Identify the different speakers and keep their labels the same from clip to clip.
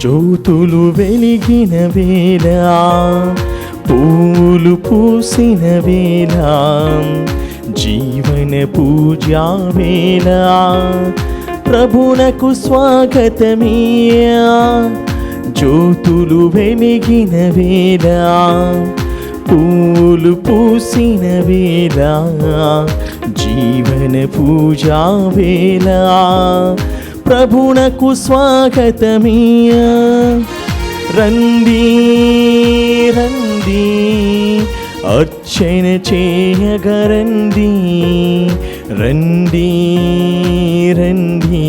Speaker 1: జ్యోతులు వెలిగిన వేళ, పూలు పూసిన వేళ, జీవన పూజా వేళ, ప్రభునకు స్వాగతమియా. జ్యోతులు వెలిగిన వేళ, పూలు పూసిన వేళ, జీవన పూజా వేళ, ప్రభునకు స్వాగతమియా. రండి రండి అర్చన చేయగరండి, రండి రండి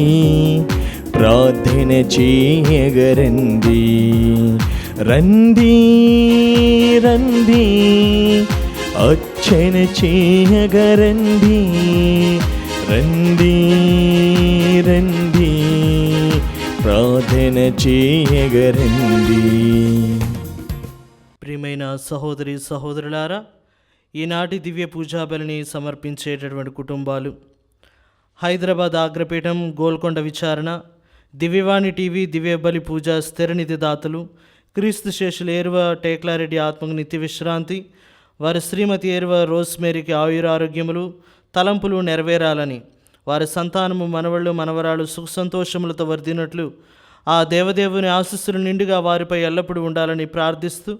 Speaker 1: ప్రార్థన చేయగరండి, రండి రండి అర్చన చేయగరండి, రండి రండి ప్రార్థన చేయగరండి.
Speaker 2: ప్రియమైన సహోదరి సహోదరులారా, ఈనాటి దివ్య పూజా బలిని సమర్పించేటటువంటి కుటుంబాలు: హైదరాబాద్ అగ్రపీఠం గోల్కొండ విచారణ, దివ్యవాణి టీవీ దివ్య బలి పూజ స్థిరనిధి దాతలు క్రీస్తు శేషులు ఏరువ టేక్లారెడ్డి ఆత్మకు నిత్య విశ్రాంతి, వారి శ్రీమతి ఏరువ రోస్మేరీకి ఆయురారోగ్యములు తలంపులు నెరవేరాలని, వారి సంతానము మనవళ్ళు మనవరాలు సుఖ సంతోషములతో వర్ధినట్లు ఆ దేవదేవుని ఆశీస్సులు నిండుగా వారిపై ఎల్లప్పుడూ ఉండాలని ప్రార్థిస్తూ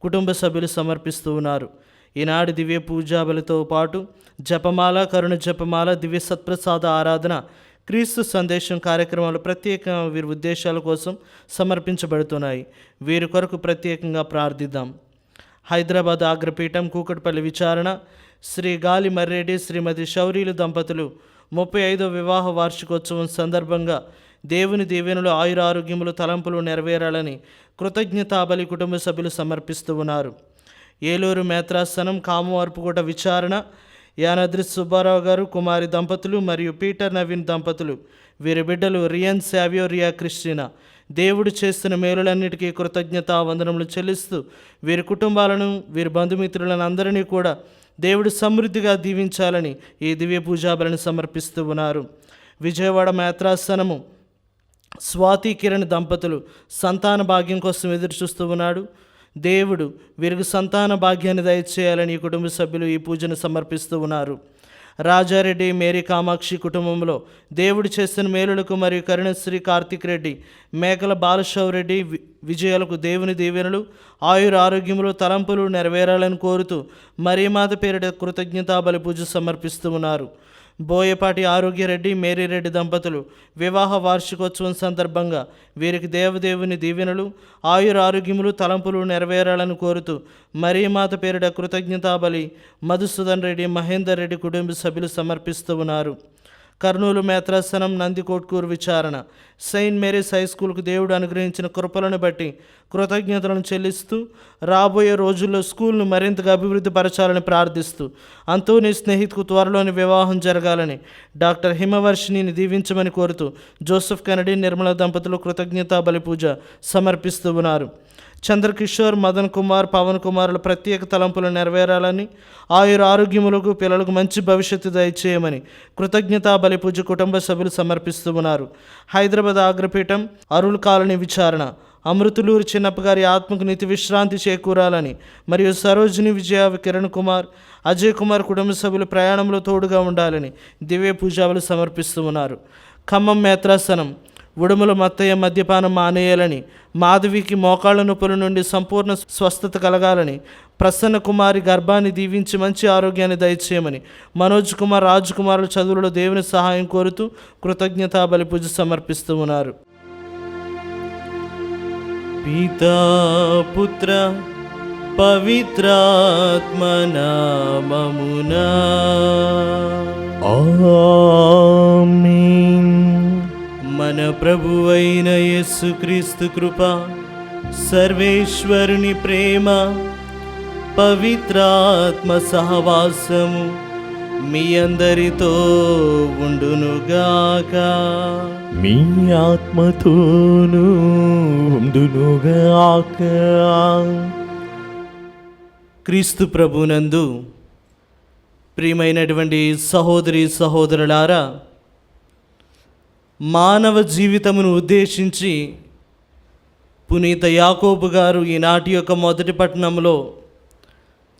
Speaker 2: కుటుంబ సభ్యులు సమర్పిస్తూ ఉన్నారు. ఈనాడు దివ్య పూజా బలితో పాటు జపమాల, కరుణ జపమాల, దివ్య సత్ప్రసాద ఆరాధన, క్రీస్తు సందేశం కార్యక్రమాలు ప్రత్యేకంగా వీరి ఉద్దేశాల కోసం సమర్పించబడుతున్నాయి. వీరి కొరకు ప్రత్యేకంగా ప్రార్థిద్దాం. హైదరాబాద్ అగ్రపీఠం కూకట్పల్లి విచారణ, శ్రీ గాలి మర్రెడ్డి శ్రీమతి శౌరీలు దంపతులు 35వ వివాహ వార్షికోత్సవం సందర్భంగా దేవుని దీవెనలు ఆయురారోగ్యములు తలంపులు నెరవేరాలని కృతజ్ఞతాబలి కుటుంబ సభ్యులు సమర్పిస్తూ ఉన్నారు. ఏలూరు మేత్రాసనం కామవార్పుకోట విచారణ, యానద్రి సుబ్బారావు గారు కుమారి దంపతులు మరియు పీటర్ నవీన్ దంపతులు, వీరి బిడ్డలు రియన్ శావ్యో రియా క్రిస్టినా దేవుడు చేస్తున్న మేలులన్నిటికీ కృతజ్ఞతా వందనములు చెల్లిస్తూ వీరి కుటుంబాలను వీరి బంధుమిత్రులను అందరినీ కూడా దేవుడు సమృద్ధిగా దీవించాలని ఈ దివ్య పూజాబలిని సమర్పిస్తూ ఉన్నారు. విజయవాడ మేత్రాసనము స్వాతి కిరణ్ దంపతులు సంతాన భాగ్యం కోసం ఎదురు చూస్తూ ఉన్నాడు. దేవుడు వీరికి సంతాన భాగ్యాన్ని దయచేయాలని ఈ కుటుంబ సభ్యులు ఈ పూజను సమర్పిస్తూ ఉన్నారు. రాజారెడ్డి మేరీ కామాక్షి కుటుంబంలో దేవుడు చేసిన మేలులకు మరియు కరుణశ్రీ కార్తిక్ రెడ్డి, మేకల బాలశౌరెడ్డి విజయాలకు దేవుని దీవెనలు ఆయుర ఆరోగ్యములు తలంపులు నెరవేరాలని కోరుతూ మరియమాత పేరిట కృతజ్ఞతా బలి పూజ సమర్పిస్తూ ఉన్నారు. బోయపాటి ఆరోగ్యరెడ్డి మేరీరెడ్డి దంపతులు వివాహ వార్షికోత్సవం సందర్భంగా వీరికి దేవదేవుని దీవెనలు ఆయుర ఆరోగ్యములు తలంపులు నెరవేరాలని కోరుతూ మరియమాత పేరిట కృతజ్ఞతా బలి మధుసూదన్ రెడ్డి మహేందర్ రెడ్డి కుటుంబ సభ్యులు సమర్పిస్తూ ఉన్నారు. కర్నూలు మేత్రాసనం నందికోట్కూరు విచారణ, సెయింట్ మేరీస్ హై స్కూల్కు దేవుడు అనుగ్రహించిన కృపలను బట్టి కృతజ్ఞతలను చెల్లిస్తూ రాబోయే రోజుల్లో స్కూల్ను మరింతగా అభివృద్ధి పరచాలని ప్రార్థిస్తూ అంతోని స్నేహితుకు త్వరలోని వివాహం జరగాలని డాక్టర్ హిమవర్షిణిని దీవించమని కోరుతూ జోసెఫ్ కెనడీ నిర్మల దంపతులు కృతజ్ఞతా బలి పూజ సమర్పిస్తూ ఉన్నారు. చంద్రకిషోర్, మదన్ కుమార్, పవన్ కుమారుల ప్రత్యేక తలంపులు నెరవేరాలని ఆయుర ఆరోగ్యములకు పిల్లలకు మంచి భవిష్యత్తు దయచేయమని కృతజ్ఞతా బలి పూజ కుటుంబ సభ్యులు సమర్పిస్తూ ఉన్నారు. హైదరాబాద్ అగ్రపీఠం అరుల్ కాలనీ విచారణ, అమృతులూరు చిన్నప్పగారి ఆత్మకు నిత్య విశ్రాంతి చేకూరాలని మరియు సరోజిని విజయ, కిరణ్ కుమార్, అజయ్ కుమార్ కుటుంబ సభ్యులు ప్రయాణంలో తోడుగా ఉండాలని దివ్య పూజావులు సమర్పిస్తూ ఉన్నారు. ఖమ్మం మేత్రాసనం ఉడుముల మత్తయ్య మద్యపానం మానేయాలని, మాధవికి మోకాళ్ళ నొప్పుల నుండి సంపూర్ణ స్వస్థత కలగాలని, ప్రసన్న కుమారి గర్భాన్ని దీవించి మంచి ఆరోగ్యాన్ని దయచేయమని మనోజ్ కుమార్, రాజ్ కుమారుల చదువులలో దేవుని సహాయం కోరుతూ కృతజ్ఞతా బలి పూజ సమర్పిస్తూ ఉన్నారు. పితా పుత్ర పవిత్రాత్మ నామమునా
Speaker 1: ఆమేన్.
Speaker 2: మన ప్రభువైన యేసుక్రీస్తు కృప, సర్వేశ్వరుని ప్రేమ, పవిత్రాత్మ సహవాసము మీ అందరితో ఉండునుగాక.
Speaker 1: మీ ఆత్మతోనూ ఉండునుగాక.
Speaker 2: క్రీస్తు ప్రభునందు ప్రియమైనటువంటి సహోదరి పునీత యాకోబు గారు ఈనాటి యొక్క మొదటి పట్టణంలో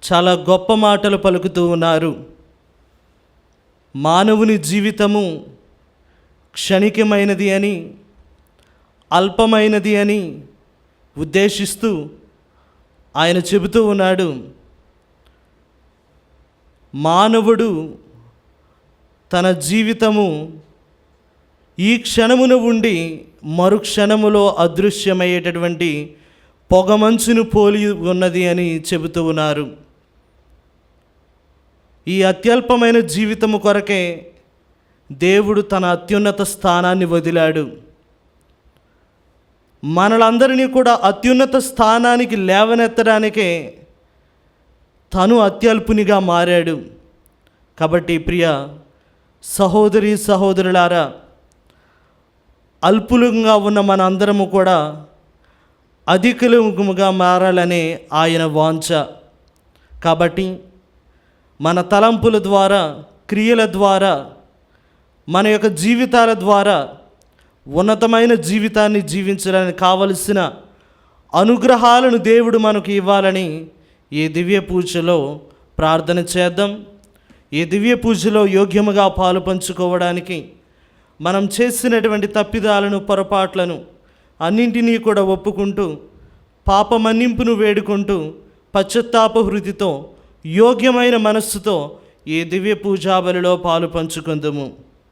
Speaker 2: చాలా గొప్ప మాటలు పలుకుతూ ఉన్నారు. మానవుని జీవితము క్షణికమైనది అని, అల్పమైనది అని ఉద్దేశిస్తూ ఆయన చెబుతూ ఉన్నాడు. మానవుడు తన జీవితము ఈ క్షణమున ఉండి మరుక్షణములో అదృశ్యమయ్యేటటువంటి పొగమంచును పోలి ఉన్నది అని చెబుతూ ఉన్నారు. ఈ అత్యల్పమైన జీవితము కొరకే దేవుడు తన అత్యున్నత స్థానాన్ని వదిలాడు. మనలందరినీ కూడా అత్యున్నత స్థానానికి లేవనెత్తడానికే తను అత్యల్పునిగా మారాడు. కాబట్టి ప్రియ సహోదరి సహోదరులారా, అల్పులుగా ఉన్న మన అందరము కూడా అధికులుగా మారాలనే ఆయన వాంఛ. కాబట్టి మన తలంపుల ద్వారా, క్రియల ద్వారా, మన యొక్క జీవితాల ద్వారా ఉన్నతమైన జీవితాన్ని జీవించడానికి కావలసిన అనుగ్రహాలను దేవుడు మనకు ఇవ్వాలని ఈ దివ్య పూజలో ప్రార్థన చేద్దాం. ఈ దివ్య పూజలో యోగ్యముగా పాలు పంచుకోవడానికి మనం చేసినటువంటి తప్పిదాలను, పొరపాట్లను అన్నింటినీ కూడా ఒప్పుకుంటూ, పాప మన్నింపును వేడుకుంటూ, పశ్చాత్తాప హృదితో, యోగ్యమైన మనస్సుతో ఈ దివ్య పూజాబలిలో పాలు పంచుకుందాము.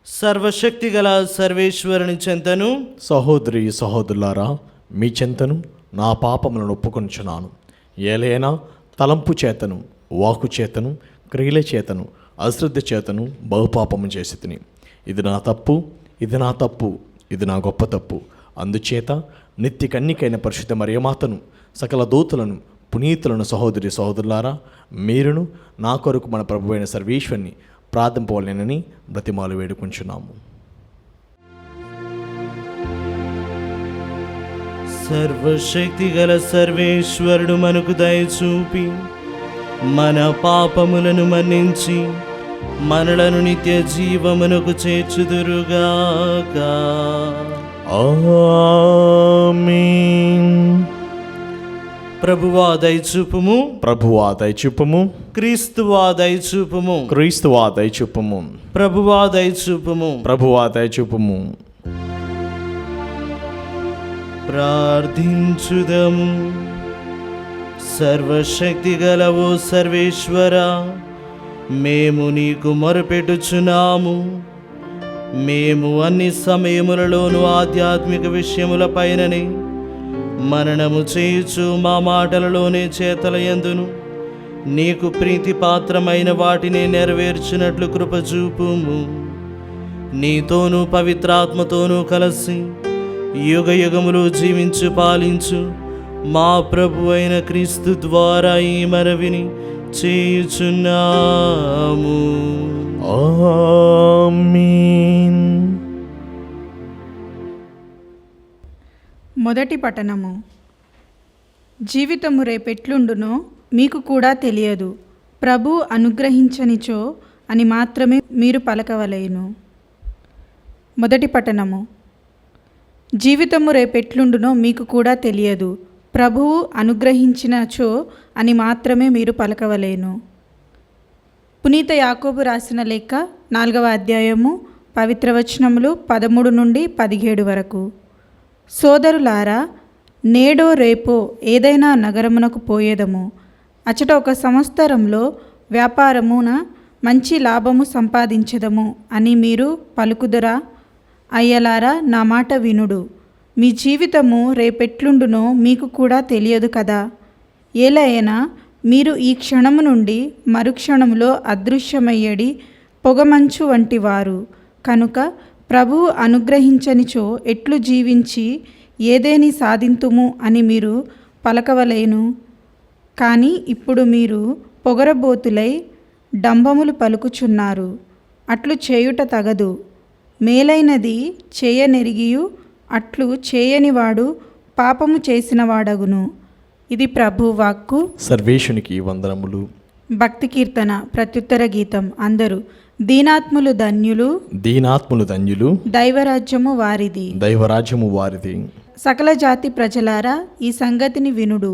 Speaker 2: సర్వశక్తి గల సర్వేశ్వరుని చెంతను,
Speaker 1: సహోదరి సహోదరులారా, మీ చెంతను నా పాపములను ఒప్పుకొనుచున్నాను. ఏలైనా తలంపు చేతను, వాకు చేతను, క్రియల చేతను, అశ్రద్ధ చేతను బహుపాపము చేసి తిని. ఇది నా తప్పు, ఇది నా తప్పు, ఇది నా గొప్ప తప్పు. అందుచేత నిత్య కన్నికైన పరిశుద్ధ మరియమాతను, సకల దూతలను, పునీతులను, సహోదరి సహోదరులారా, మీరును నా కొరకు మన ప్రభువైన సర్వేశ్వరుని ప్రార్థింపవలెనని బ్రతిమాలు వేడుకుంటున్నాము.
Speaker 2: సర్వశక్తి గల సర్వేశ్వరుడు మనకు దయచూపి మన పాపములను మన్నించి మనలను నిత్య జీవమునకు చేర్చుదురుగాక.
Speaker 1: ఆమేన్.
Speaker 2: ప్రభువా దయచూపుము,
Speaker 1: ప్రభువా దయచూపుము,
Speaker 2: క్రీస్తువా దయచూపుము,
Speaker 1: క్రీస్తువా దయచూపుము,
Speaker 2: ప్రభువా దయచూపుము.
Speaker 1: ప్రభువా దయచూపుము.
Speaker 2: ప్రార్థించుదము. సర్వశక్తి గలవో సర్వేశ్వర, మేము నీకు మొరపెట్టుచున్నాము. మేము అన్ని సమయములలోనూ ఆధ్యాత్మిక విషయములపైననే మననము చేయుచు మా మాటలలోనే చేతల యందును నీకు ప్రీతిపాత్రమైన వాటిని నెరవేర్చినట్లు కృపచూపుము. నీతోనూ పవిత్రాత్మతోనూ కలిసి యుగ యుగములు జీవించు పాలించు మా ప్రభు అయిన క్రీస్తు ద్వారా ఈ మనవిని చేయుచున్నాము.
Speaker 1: ఆమేన్.
Speaker 3: మొదటి పఠనము. జీవితము రేపెట్లుండునో మీకు కూడా తెలియదు, ప్రభు అనుగ్రహించనిచో అని మాత్రమే మీరు పలకవలేను. మొదటి పఠనము. జీవితము రేపెట్లుండునో మీకు కూడా తెలియదు, ప్రభువు అనుగ్రహించినచో అని మాత్రమే మీరు పలకవలేను. పునీత యాకోబు రాసిన లేఖ 4వ అధ్యాయము పవిత్ర వచనములు 13 నుండి 17 వరకు. సోదరులారా, నేడో రేపో ఏదైనా నగరమునకు పోయేదము, అచట ఒక సంవత్సరంలో వ్యాపారమున మంచి లాభము సంపాదించదము అని మీరు పలుకుదురా? అయ్యలారా, నా మాట వినుడు. మీ జీవితము రేపెట్లుండునో మీకు కూడా తెలియదు కదా. ఏలైనా మీరు ఈ క్షణము నుండి మరుక్షణములో అదృశ్యమయ్యడి పొగమంచు వంటి వారు. కనుక ప్రభువు అనుగ్రహించనిచో ఎట్లు జీవించి ఏదేని సాధింతుము అని మీరు పలకవలేను. కానీ ఇప్పుడు మీరు పొగరబోతులై డంబములు పలుకుచున్నారు. అట్లు చేయుట తగదు. మేలైనది చేయనెరిగియు అట్లు చేయనివాడు పాపము చేసినవాడగును. ఇది ప్రభు వాక్కు.
Speaker 1: సర్వేశునికి వందనములు.
Speaker 3: భక్తి కీర్తన ప్రత్యుత్తర గీతం. అందరూ దీనాత్ములు ధన్యులు,
Speaker 1: దీనాత్ములు ధన్యులు,
Speaker 3: దైవరాజ్యము వారిది.
Speaker 1: దైవరాజ్యము వారిది.
Speaker 3: సకల జాతి ప్రజలారా ఈ సంగతిని వినుడు.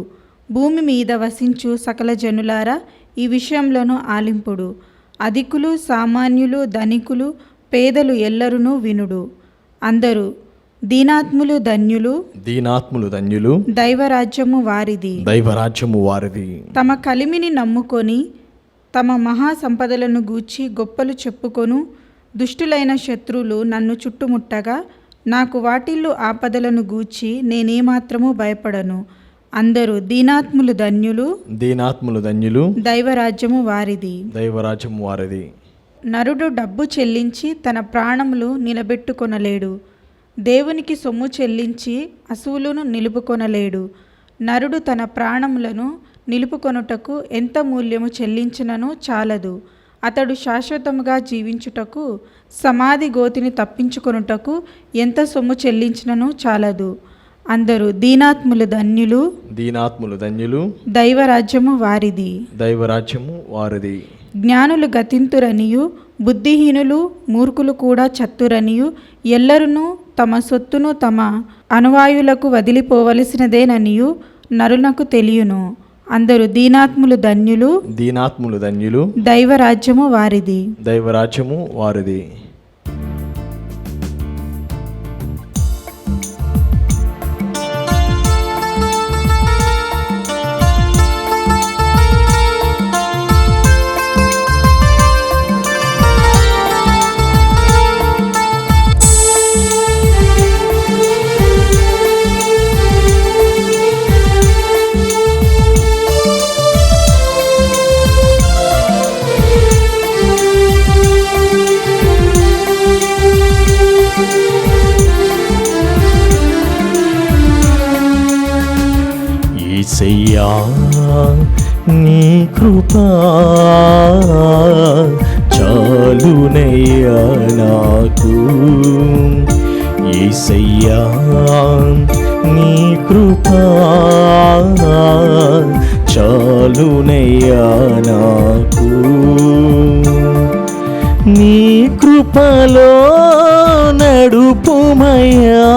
Speaker 3: భూమి మీద వసించు సకల జనులారా ఈ విషయంలోనూ ఆలింపుడు. అధికులు, సామాన్యులు, ధనికులు, పేదలు ఎల్లరునూ వినుడు. అందరూ దీనాత్ములు ధన్యులు,
Speaker 1: దీనాత్ములు ధన్యులు,
Speaker 3: దైవరాజ్యము వారిది.
Speaker 1: దైవరాజ్యము వారిది.
Speaker 3: తమ కలిమిని నమ్ముకొని తమ మహా సంపదలను గూర్చి గొప్పలు చెప్పుకొను దుష్టులైన శత్రువులు నన్ను చుట్టుముట్టగా నాకు వాటిల్లు ఆపదలను గూర్చి నేనేమాత్రము భయపడను. అందరూ దీనాత్ములు ధన్యులు,
Speaker 1: దీనాత్ములు ధన్యులు,
Speaker 3: దైవరాజ్యము వారిది.
Speaker 1: దైవరాజ్యము వారిది.
Speaker 3: నరుడు డబ్బు చెల్లించి తన ప్రాణములు నిలబెట్టుకొనలేడు. దేవునికి సొమ్ము చెల్లించి అసువులను నిలుపుకొనలేడు. నరుడు తన ప్రాణములను నిలుపుకొనుటకు ఎంత మూల్యము చెల్లించినను చాలదు. అతడు శాశ్వతముగా జీవించుటకు సమాధి గోతిని తప్పించుకొనుటకు ఎంత సొమ్ము చెల్లించినను చాలదు. అందరూ దీనాత్ములు ధన్యులు,
Speaker 1: దీనాత్ములు ధన్యులు,
Speaker 3: దైవరాజ్యము వారిది.
Speaker 1: దైవరాజ్యము వారిది.
Speaker 3: జ్ఞానులు గతింతురనియు బుద్ధిహీనులు మూర్ఖులు కూడా చత్తురనియు ఎల్లరునూ తమ సొత్తును తమ అనువాయులకు వదిలిపోవలసినదేననియు నరులకు తెలియను. అందరూ దీనాత్ములు ధన్యులు,
Speaker 1: దీనాత్ములు ధన్యులు,
Speaker 3: దైవరాజ్యము వారిది.
Speaker 1: దైవరాజ్యము వారిది. యేసయ్యా నీ కృపా చాలునయ్యా నాకు. యేసయ్యా నీ కృపా చాలునయ్యా నాకు. నీ కృపలో నడుపుమయ్యా,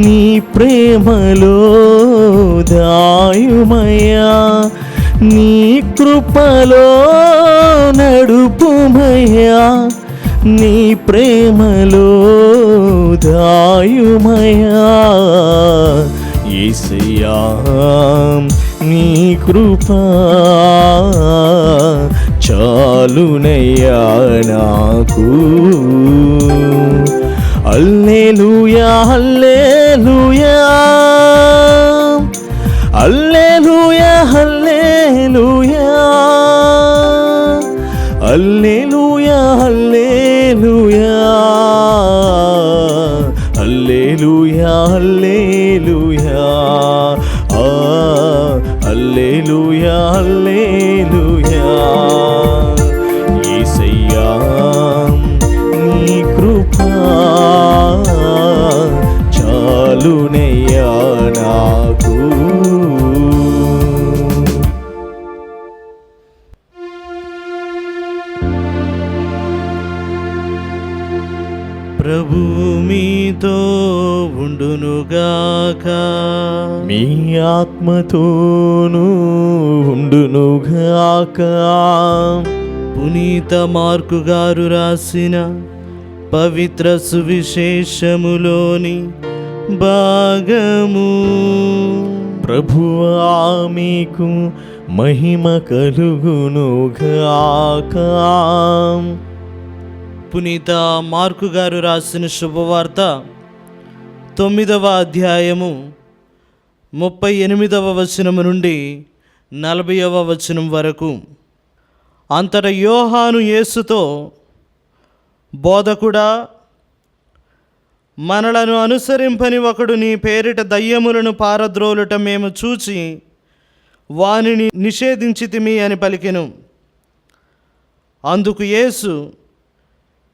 Speaker 1: నీ ప్రేమలో దాయుమయ్యా. నీ కృపలో నడుపుమయ్యా, నీ ప్రేమలో దాయుమయ్యా. యేసయ్యా నీ కృపా చాలునయ్యా నాకు. హల్లెలూయా హల్లెలూయా హల్లెలూయా హల్లెలూయా హల్లెలూయా హల్లెలూయా హల్లెలూయా హల్లెలూయా హల్లెలూయా హల్లెలూయా. యేసయ్యా నీ కృపా చాలునయ్యా నాకు.
Speaker 2: ప్రభు మీతో ఉండునుగాక,
Speaker 1: మీ ఆత్మతోనూ ఉండునుగాక.
Speaker 2: పునీత మార్కు గారు రాసిన పవిత్ర సువిశేషములోని భాగము.
Speaker 1: ప్రభువా మీకు మహిమ కలుగునుగాక.
Speaker 2: పునీత మార్కు గారు రాసిన శుభవార్త 9వ అధ్యాయము 38వ వచనము నుండి 40వ వచనం వరకు. అంతట యోహాను యేసుతో, బోధకుడా, మనలను అనుసరింపని ఒకడు నీ పేరిట దయ్యములను పారద్రోలుట మేము చూచి వానిని నిషేధించితిమి అని పలికెను. అందుకు యేసు,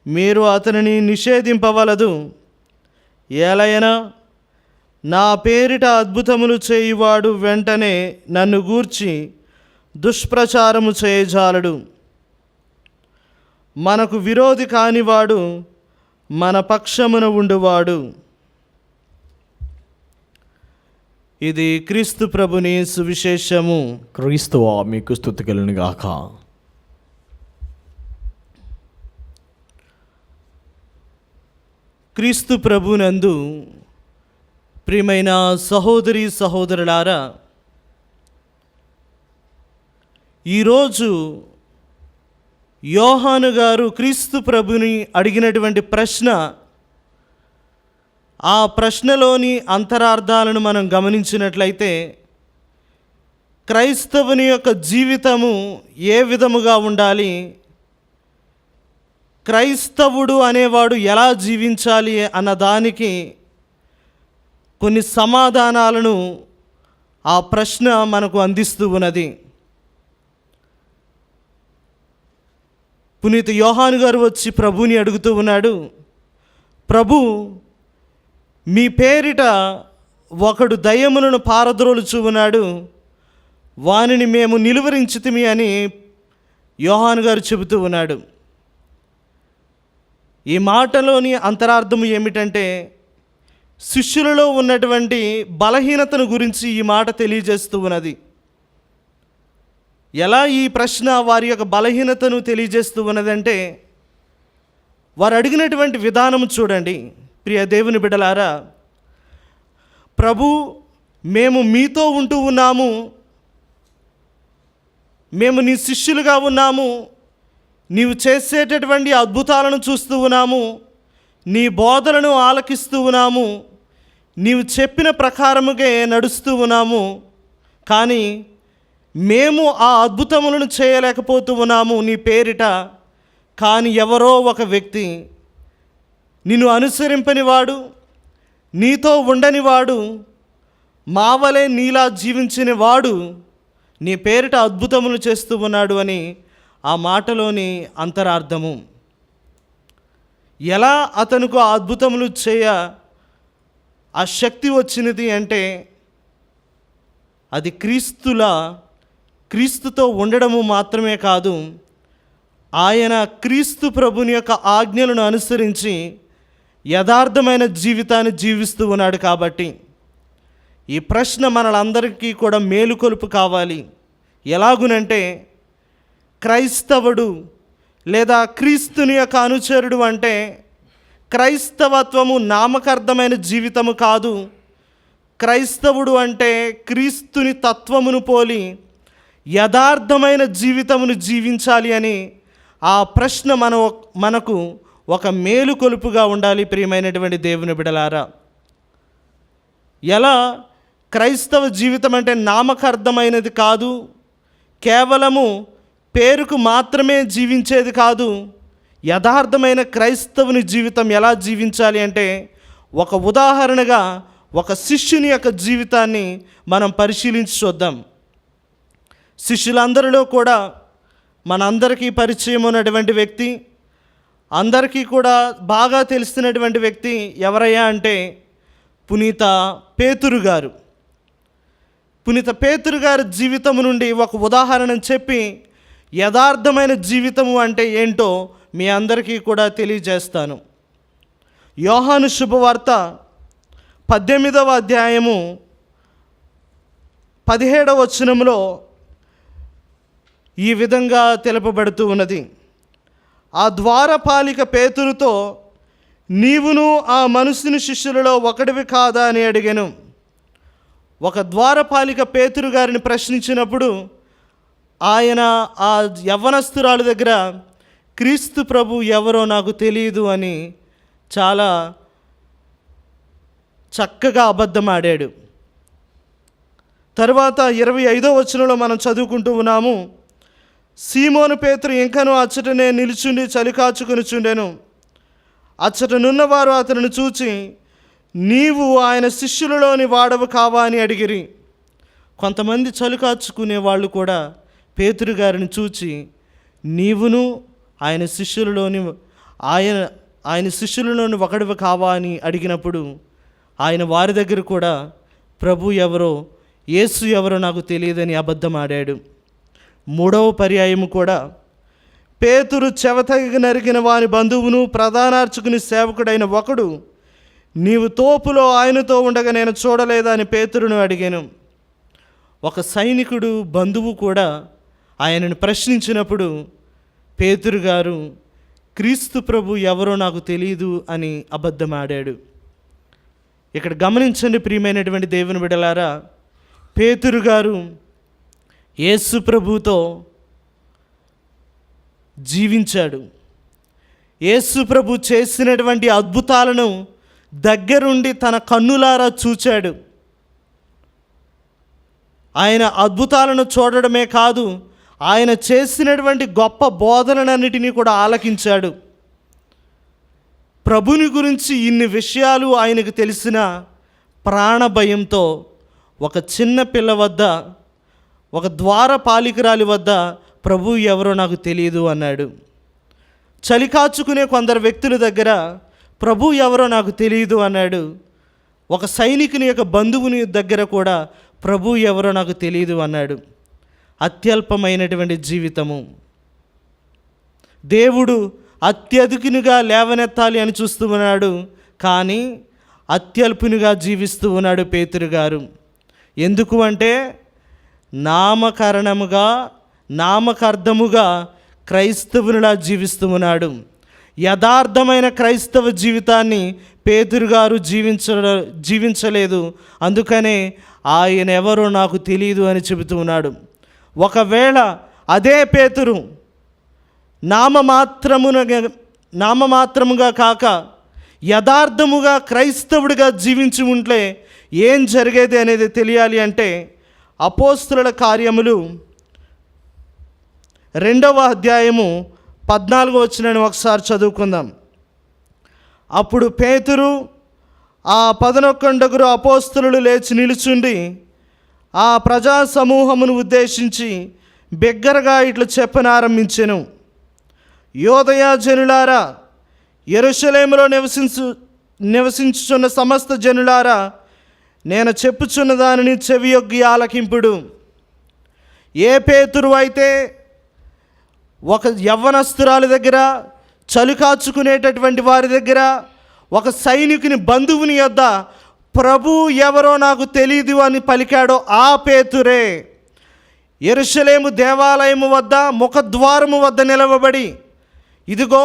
Speaker 2: మీరు అతనిని నిషేధింపవలదు. ఏలయనా నా పేరిట అద్భుతములు చేయువాడు వెంటనే నన్ను గూర్చి దుష్ప్రచారము చేయజాలడు. మనకు విరోధి కానివాడు మన పక్షమున ఉండువాడు. ఇది క్రీస్తు ప్రభుని సువిశేషము.
Speaker 1: క్రీస్తువా మీకు స్తుతి కలుగును గాక.
Speaker 2: క్రీస్తు ప్రభునందు ప్రియమైన సహోదరి సహోదరులారా, ఈరోజు యోహాను గారు క్రీస్తు ప్రభుని అడిగినటువంటి ప్రశ్న, ఆ ప్రశ్నలోని అంతరార్థాలను మనం గమనించినట్లయితే క్రైస్తవుని యొక్క జీవితము ఏ విధముగా ఉండాలి, క్రైస్తవుడు అనేవాడు ఎలా జీవించాలి అన్నదానికి కొన్ని సమాధానాలను ఆ ప్రశ్న మనకు అందిస్తూ ఉన్నది. పునీత యోహాను గారు వచ్చి ప్రభుని అడుగుతూ ఉన్నాడు, ప్రభు, మీ పేరిట ఒకడు దయ్యములను పారద్రోలుచూ ఉన్నాడు, వానిని మేము నిలువరించితిమి అని యోహాను గారు చెబుతూ ఉన్నాడు. ఈ మాటలోని అంతరార్థం ఏమిటంటే, శిష్యులలో ఉన్నటువంటి బలహీనతను గురించి ఈ మాట తెలియజేస్తూ ఉన్నది. ఎలా ఈ ప్రశ్న వారి యొక్క బలహీనతను తెలియజేస్తూ ఉన్నదంటే, వారు అడిగినటువంటి విధానం చూడండి. ప్రియ దేవుని బిడ్డలారా, ప్రభు, మేము మీతో ఉంటూ ఉన్నాము, మేము నీ శిష్యులుగా ఉన్నాము, నీవు చేసేటటువంటి అద్భుతాలను చూస్తూ ఉన్నాము, నీ బోధలను ఆలకిస్తూ ఉన్నాము, నీవు చెప్పిన ప్రకారముగా నడుస్తూ ఉన్నాము, కానీ మేము ఆ అద్భుతములను చేయలేకపోతూ ఉన్నాము నీ పేరిట. కానీ ఎవరో ఒక వ్యక్తి, నిన్ను అనుసరింపనివాడు, నీతో ఉండనివాడు, మావలే నీలా జీవించిన వాడు నీ పేరిట అద్భుతములు చేస్తూ ఉన్నాడు అని ఆ మాటలోని అంతరార్థము. ఎలా అతనుకు ఆ అద్భుతములు చేయ ఆ శక్తి వచ్చినది అంటే, అది క్రీస్తుతో ఉండడము మాత్రమే కాదు, ఆయన క్రీస్తు ప్రభుని యొక్క ఆజ్ఞలను అనుసరించి యథార్థమైన జీవితాన్ని జీవిస్తూ ఉన్నాడు. కాబట్టి ఈ ప్రశ్న మనలందరికీ కూడా మేలుకొలుపు కావాలి. ఎలాగునంటే, క్రైస్తవుడు లేదా క్రీస్తుని యొక్క అనుచరుడు అంటే క్రైస్తవత్వము నామకార్థమైన జీవితము కాదు. క్రైస్తవుడు అంటే క్రీస్తుని తత్వమును పోలి యథార్థమైన జీవితమును జీవించాలి అని ఆ ప్రశ్న మనకు ఒక మేలుకొలుపుగా ఉండాలి. ప్రియమైనటువంటి దేవుని బిడలారా, ఎలా క్రైస్తవ జీవితం అంటే నామకార్థమైనది కాదు, కేవలము పేరుకు మాత్రమే జీవించేది కాదు. యథార్థమైన క్రైస్తవుని జీవితం ఎలా జీవించాలి అంటే, ఒక ఉదాహరణగా ఒక శిష్యుని యొక్క జీవితాన్ని మనం పరిశీలించి చూద్దాం. శిష్యులందరిలో కూడా మనందరికీ పరిచయం ఉన్నటువంటి వ్యక్తి, అందరికీ కూడా బాగా తెలిసినటువంటి వ్యక్తి ఎవరయ్యా అంటే పునీత పేతురు గారు. పునీత పేతురు గారి జీవితం నుండి ఒక ఉదాహరణ చెప్పి యథార్థమైన జీవితము అంటే ఏంటో మీ అందరికీ కూడా తెలియజేస్తాను. యోహాను శుభవార్త 18వ అధ్యాయము 17వ వచనంలో ఈ విధంగా తెలుపబడుతూ ఉన్నది. ఆ ద్వారపాలిక పేతురుతో, నీవును ఆ మనుషుని శిష్యులలో ఒకడివి కాదా అని అడిగాను. ఒక ద్వారపాలిక పేతురు గారిని ప్రశ్నించినప్పుడు ఆయన ఆ యవ్వనస్తురాలు దగ్గర, క్రీస్తు ప్రభు ఎవరో నాకు తెలియదు అని చాలా చక్కగా అబద్ధమాడాడు. తర్వాత 25వ వచనంలో మనం చదువుకుంటూ ఉన్నాము. సీమోను పేతురు ఇంకనూ అచ్చటనే నిలుచుండి చలికాచుకొనుచుండెను. అచ్చటనున్నవారు అతనిని చూచి, నీవు ఆయన శిష్యులలోని వాడవు కావా అని అడిగిరి. కొంతమంది చలికాచుకునే వాళ్ళు కూడా పేతురు గారిని చూచి, నీవును ఆయన శిష్యులలోని ఒకడివి కావా అని అడిగినప్పుడు ఆయన వారి దగ్గర కూడా ప్రభు ఎవరో, యేసు ఎవరో నాకు తెలియదని అబద్ధం ఆడాడు. 3వ పర్యాయము కూడా పేతురు చెవతగి నరికిన వాని బంధువును ప్రధానార్చకుని సేవకుడైన ఒకడు నీవు తోపులో ఆయనతో ఉండగా నేను చూడలేదా అని పేతురును అడిగాను. ఒక సైనికుడు బంధువు కూడా ఆయనను ప్రశ్నించినప్పుడు పేతురు గారు క్రీస్తు ప్రభు ఎవరో నాకు తెలియదు అని అబద్ధమాడాడు. ఇక్కడ గమనించండి ప్రియమైనటువంటి దేవుని బిడ్డలారా, పేతురు గారు యేసు ప్రభుతో జీవించాడు. యేసు ప్రభు చేసినటువంటి అద్భుతాలను దగ్గరుండి తన కన్నులారా చూచాడు. ఆయన అద్భుతాలను చూడడమే కాదు, ఆయన చేసినటువంటి గొప్ప బోధనలన్నిటినీ కూడా ఆలకించాడు. ప్రభుని గురించి ఇన్ని విషయాలు ఆయనకు తెలిసిన ప్రాణభయంతో ఒక చిన్న పిల్ల వద్ద, ఒక ద్వారపాలికరాలి వద్ద ప్రభు ఎవరో నాకు తెలియదు అన్నాడు. చలి కాచుకునే కొందరు వ్యక్తుల దగ్గర ప్రభు ఎవరో నాకు తెలియదు అన్నాడు. ఒక సైనికుని యొక్క బంధువుని దగ్గర కూడా ప్రభు ఎవరో నాకు తెలియదు అన్నాడు. అత్యల్పమైనటువంటి జీవితము. దేవుడు అత్యధికునిగా లేవనెత్తాలి అని చూస్తూ ఉన్నాడు, కానీ అత్యల్పునిగా జీవిస్తూ ఉన్నాడు పేతురు గారు. ఎందుకు అంటే నామకార్థముగా క్రైస్తవునిలా జీవిస్తూ ఉన్నాడు. యథార్థమైన క్రైస్తవ జీవితాన్ని పేతురు గారు జీవించలేదు. అందుకనే ఆయన ఎవరో నాకు తెలియదు అని చెబుతూ ఉన్నాడు. ఒకవేళ అదే పేతురు నామమాత్రముగా కాక యథార్థముగా క్రైస్తవుడిగా జీవించి ఉంటే ఏం జరిగేది అనేది తెలియాలి అంటే అపోస్తుల కార్యములు 2వ అధ్యాయము 14వ వచనాన్ని ఒకసారి చదువుకుందాం. అప్పుడు పేతురు ఆ 11 అపోస్తులు లేచి నిలుచుండి ఆ ప్రజా సమూహమును ఉద్దేశించి బిగ్గరగా ఇట్లు చెప్పనారంభించెను. యోదయ జనులారా, యెరూషలేములో నివసించుచున్న సమస్త జనులారా, నేను చెప్పుచున్న దానిని చెవియొగ్గి ఆలకింపుడు. ఏ పేతురు అయితే ఒక యవ్వనస్తురాలి దగ్గర, చలి కాచుకునేటటువంటి వారి దగ్గర, ఒక సైనికుని బంధువుని యొద్ద ప్రభు ఎవరో నాకు తెలియదు అని పలికాడో ఆ పేతురే యెరూషలేము దేవాలయము వద్ద ముఖద్వారము వద్ద నిలవబడి, ఇదిగో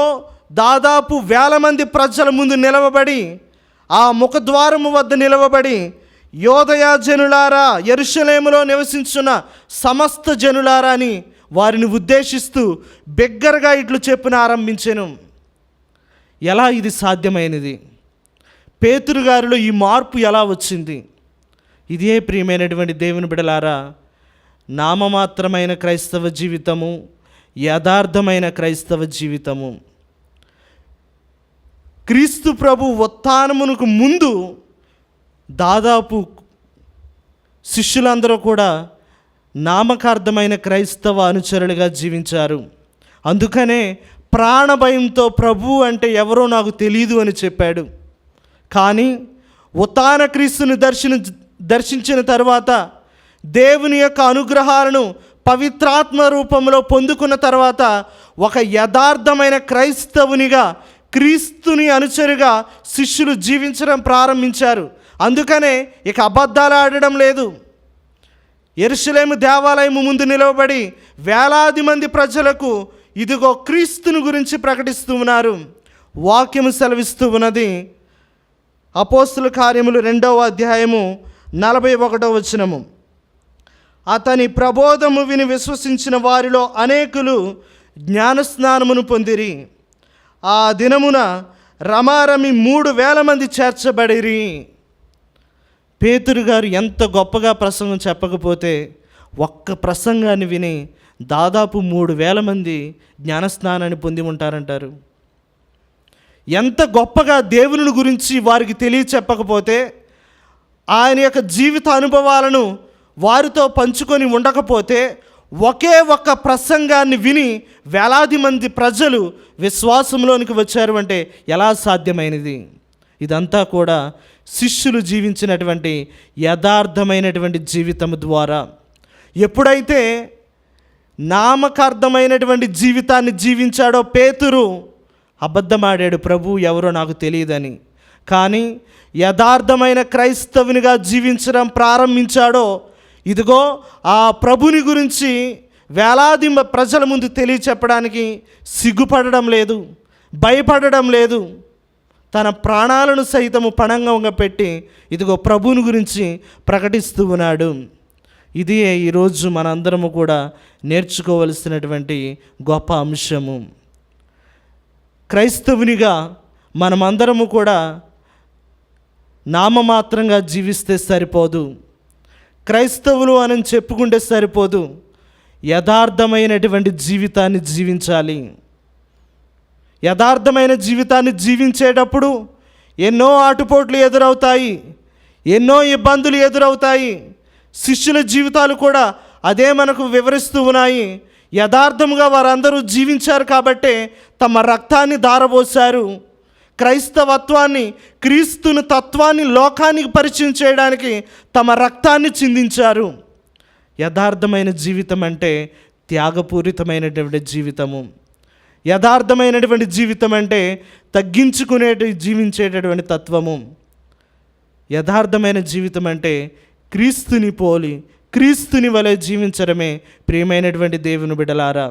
Speaker 2: దాదాపు 1000 మంది ప్రజల ముందు నిలవబడి, ఆ ముఖద్వారము వద్ద నిలవబడి, యోదయ జనులారా, యెరూషలేములో నివసించున్న సమస్త జనులారా అని వారిని ఉద్దేశిస్తూ బిగ్గరగా ఇట్లు చెప్పిన ఆరంభించెను. ఎలా ఇది సాధ్యమైనది? పేతురు గారిలో ఈ మార్పు ఎలా వచ్చింది? ఇదే ప్రియమైనటువంటి దేవుని బిడలారా, నామమాత్రమైన క్రైస్తవ జీవితము, యథార్థమైన క్రైస్తవ జీవితము. క్రీస్తు ప్రభు ఉత్థానమునకు ముందు దాదాపు శిష్యులందరూ కూడా నామకార్థమైన క్రైస్తవ అనుచరులుగా జీవించారు. అందుకనే ప్రాణభయంతో ప్రభు అంటే ఎవరో నాకు తెలియదు అని చెప్పాడు. కానీ ఉత్థాన క్రీస్తుని దర్శించిన తర్వాత, దేవుని యొక్క అనుగ్రహాలను పవిత్రాత్మ రూపంలో పొందుకున్న తర్వాత, ఒక యథార్థమైన క్రైస్తవునిగా, క్రీస్తుని అనుచరుగా శిష్యులు జీవించడం ప్రారంభించారు. అందుకనే ఇక అబద్ధాలు ఆడడం లేదు. యెరూషలేము దేవాలయము ముందు నిలవబడి వేలాది మంది ప్రజలకు ఇదిగో క్రీస్తుని గురించి ప్రకటిస్తూ ఉన్నారు. వాక్యము సెలవిస్తూ ఉన్నది. అపోస్తుల కార్యములు 2వ అధ్యాయము 41వ వచనము. అతని ప్రబోధము విని విశ్వసించిన వారిలో అనేకులు జ్ఞానస్నానమును పొందిరి. ఆ దినమున రమారమి 3000 మంది చేర్చబడిరి. పేతురు గారు ఎంత గొప్పగా ప్రసంగం చెప్పకపోతే, ఒక్క ప్రసంగాన్ని విని దాదాపు 3000 మంది జ్ఞానస్నానాన్ని పొంది ఉంటారంటారు. ఎంత గొప్పగా దేవుని గురించి వారికి తెలియచెప్పకపోతే, ఆయన యొక్క జీవిత అనుభవాలను వారితో పంచుకొని ఉండకపోతే, ఒకే ఒక్క ప్రసంగాన్ని విని వేలాది మంది ప్రజలు విశ్వాసంలోనికి వచ్చారు అంటే ఎలా సాధ్యమైనది? ఇదంతా కూడా శిష్యులు జీవించినటువంటి యథార్థమైనటువంటి జీవితం ద్వారా. ఎప్పుడైతే నామకార్థమైనటువంటి జీవితాన్ని జీవించాడో పేతురు అబద్ధమాడాడు, ప్రభు ఎవరో నాకు తెలియదని. కానీ యథార్థమైన క్రైస్తవునిగా జీవించడం ప్రారంభించాడో, ఇదిగో ఆ ప్రభుని గురించి వేలాది ప్రజల ముందు తెలియచెప్పడానికి సిగ్గుపడడం లేదు, భయపడడం లేదు. తన ప్రాణాలను సైతము పణంగా పెట్టి ఇదిగో ప్రభుని గురించి ప్రకటిస్తూ ఉన్నాడు. ఇది ఈరోజు మనందరము కూడా నేర్చుకోవలసినటువంటి గొప్ప అంశము. క్రైస్తవునిగా మనమందరము కూడా నామమాత్రంగా జీవిస్తే సరిపోదు, క్రైస్తవులు అని చెప్పుకుంటే సరిపోదు. యథార్థమైనటువంటి జీవితాన్ని జీవించాలి. యథార్థమైన జీవితాన్ని జీవించేటప్పుడు ఎన్నో ఆటుపోట్లు ఎదురవుతాయి, ఎన్నో ఇబ్బందులు ఎదురవుతాయి. శిష్యుల జీవితాలు కూడా అదే మనకు వివరిస్తూ ఉన్నాయి. యథార్థముగా వారందరూ జీవించారు కాబట్టే తమ రక్తాన్ని ధారపోశారు. క్రైస్తవత్వాన్ని, క్రీస్తుని తత్వాన్ని లోకానికి పరిచయం చేయడానికి తమ రక్తాన్ని చిందించారు. యథార్థమైన జీవితం అంటే త్యాగపూరితమైనటువంటి జీవితము. యథార్థమైనటువంటి జీవితం అంటే జీవించేటటువంటి తత్వము. యథార్థమైన జీవితం అంటే క్రీస్తుని పోలి, క్రీస్తుని వలె జీవించడమే ప్రియమైనటువంటి దేవుని బిడ్డలారా.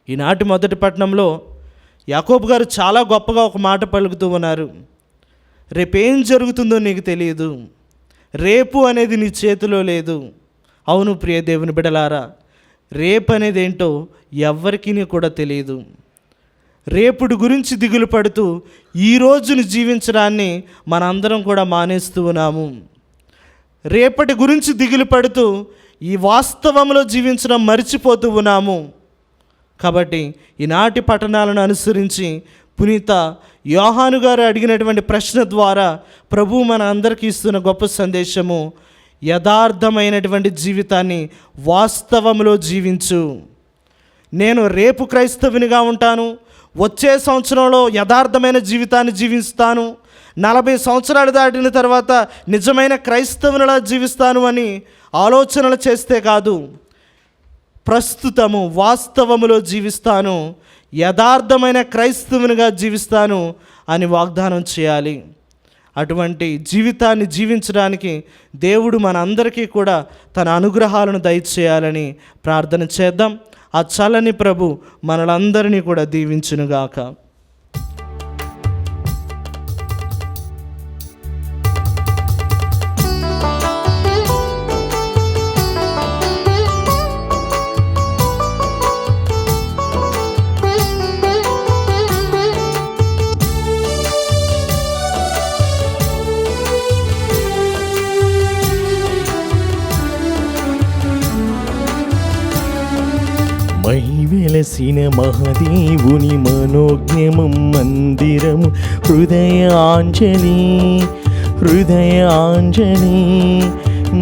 Speaker 2: ఈనాటి మొదటి పట్టణంలో యాకోబు గారు చాలా గొప్పగా ఒక మాట పలుకుతూ ఉన్నారు. రేపేం జరుగుతుందో నీకు తెలియదు, రేపు అనేది నీ చేతిలో లేదు. అవును ప్రియ దేవుని బిడ్డలారా, రేపు అనేది ఏంటో ఎవ్వరికీ కూడా తెలియదు. రేపుడు గురించి దిగులు పడుతూ ఈ రోజును జీవించడాన్ని మనందరం కూడా మానేస్తూ ఉన్నాము. రేపటి గురించి దిగులు పడుతూ ఈ వాస్తవంలో జీవించడం మర్చిపోతూ ఉన్నాము. కాబట్టి ఈనాటి పట్టణాలను అనుసరించి పునీత యోహాను గారు అడిగినటువంటి ప్రశ్న ద్వారా ప్రభు మన అందరికీ ఇస్తున్న గొప్ప సందేశము, యథార్థమైనటువంటి జీవితాన్ని వాస్తవంలో జీవించు. నేను రేపు క్రైస్తవునిగా ఉంటాను, వచ్చే సంవత్సరంలో యథార్థమైన జీవితాన్ని జీవిస్తాను, 40 సంవత్సరాలు దాటిన తర్వాత నిజమైన క్రైస్తవునిలా జీవిస్తాను అని ఆలోచనలు చేస్తే కాదు, ప్రస్తుతము వాస్తవములో జీవిస్తాను, యథార్థమైన క్రైస్తవునిగా జీవిస్తాను అని వాగ్దానం చేయాలి. అటువంటి జీవితాన్ని జీవించడానికి దేవుడు మనందరికీ కూడా తన అనుగ్రహాలను దయచేయాలని ప్రార్థన చేద్దాం. ఆ చల్లని ప్రభు మనలందరినీ కూడా దీవించునుగాక.
Speaker 1: మహివెలసిన మహాదేవుని మనోజ్ఞమం మందిరము హృదయాంజలి హృదయాంజలి.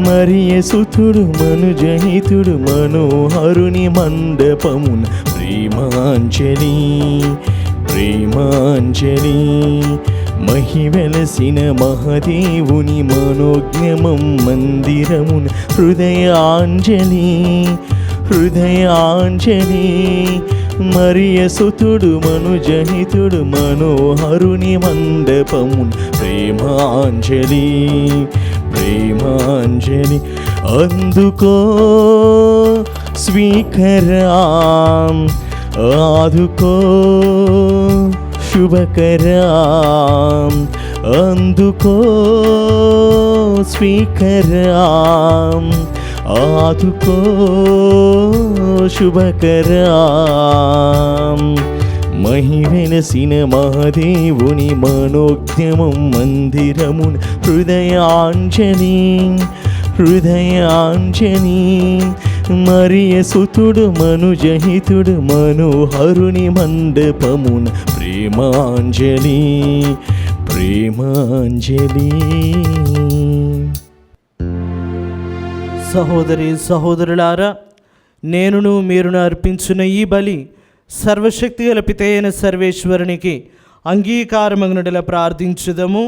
Speaker 1: మరియ సుతుడు మనుజహితుడు మనోహరుని మండపమున ప్రేమాంజలి ప్రేమాంజలి. మహివెలసిన మహాదేవుని మనోజ్ఞమం మందిరమున హృదయాంజలి హృదయాంజలి. మరియ సుతుడు మనుజహితుడు మనోహరుని మండపమున్ ప్రేమాంజలి ప్రేమాంజలి. అందుకో స్వీకరాం ఆదుకో శుభకరాం. అందుకో స్వీకరాం ఆదుకో శుభకరాం. మహివెలసిన మహాదేవుని మనోజ్ఞమం మందిరమున హృదయాంజలి హృదయాంజలి. మరియ సుతుడు మనుజహితుడు మనోహరుని మండపమున ప్రేమాంజలి ప్రేమాంజలి.
Speaker 2: సహోదరి సహోదరులారా, నేనును మీరును అర్పించిన ఈ బలి సర్వశక్తిగల పితైన సర్వేశ్వరునికి అంగీకారమగునట్ల ప్రార్థించుదము.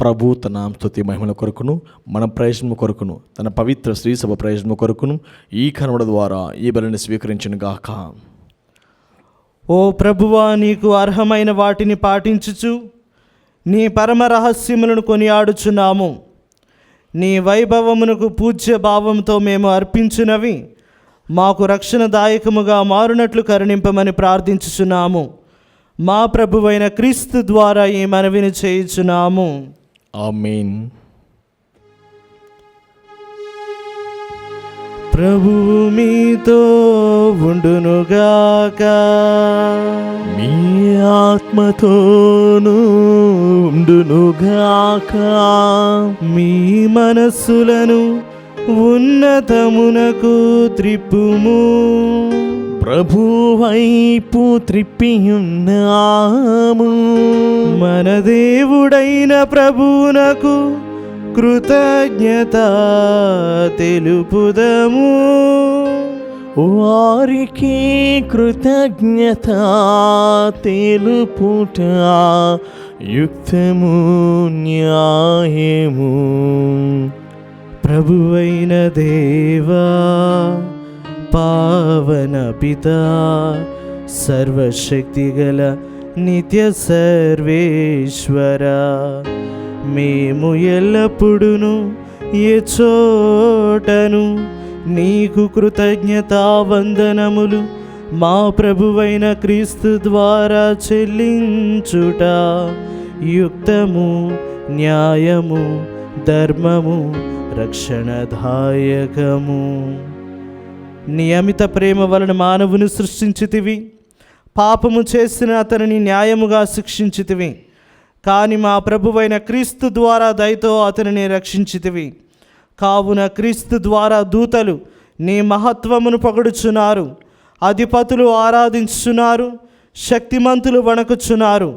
Speaker 1: ప్రభు తన స్తుతి మహిమల కొరకును మన ప్రయోజనము కొరకును తన పవిత్ర శ్రీసభ ప్రయోజనము కొరకును ఈ కనుమడ ద్వారా ఈ బలిని స్వీకరించును గాక.
Speaker 2: ఓ ప్రభువా, నీకు అర్హమైన వాటిని పాటించుచు నీ పరమ రహస్యములను కొనియాడుచున్నాము. నీ వైభవమునకు పూజ్య భావంతో మేము అర్పించునవి మాకు రక్షణదాయకముగా మారునట్లు కరుణింపమని ప్రార్థించుచున్నాము. మా ప్రభువైన క్రీస్తు ద్వారా ఈ మనవిని చేయుచున్నాము.
Speaker 1: ఆమేన్.
Speaker 2: ప్రభువు మీతో ఉండునుగాక.
Speaker 1: మీ ఆత్మతోనూ ఉండునుగాక.
Speaker 2: మీ మనస్సులను ఉన్నతమునకు త్రిప్పుము.
Speaker 1: ప్రభు వైపు త్రిప్పియున్నాము.
Speaker 2: మన దేవుడైన ప్రభువునకు కృతజ్ఞత తెలుపుదము.
Speaker 1: వారికి కృతజ్ఞత తెలుపుట యుక్తము, న్యాయము.
Speaker 2: ప్రభువైన దేవా, పావన పితా, సర్వశక్తిగల నిత్య సర్వేశ్వర, మేము ఎల్లప్పుడూ ఏ చోటను నీకు కృతజ్ఞతావందనములు మా ప్రభువైన క్రీస్తు ద్వారా చెల్లించుట యుక్తము, న్యాయము, ధర్మము, రక్షణదాయకము. నియమిత ప్రేమ వలన మానవుని సృష్టించితివి, పాపము చేసిన అతనిని న్యాయముగా శిక్షించితివి. కానీ మా ప్రభువైన క్రీస్తు ద్వారా దయతో అతనిని రక్షించితివి. కావున క్రీస్తు ద్వారా దూతలు నీ మహత్వమును పొగడుచున్నారు, అధిపతులు ఆరాధించుచున్నారు, శక్తిమంతులు వణకుచున్నారు.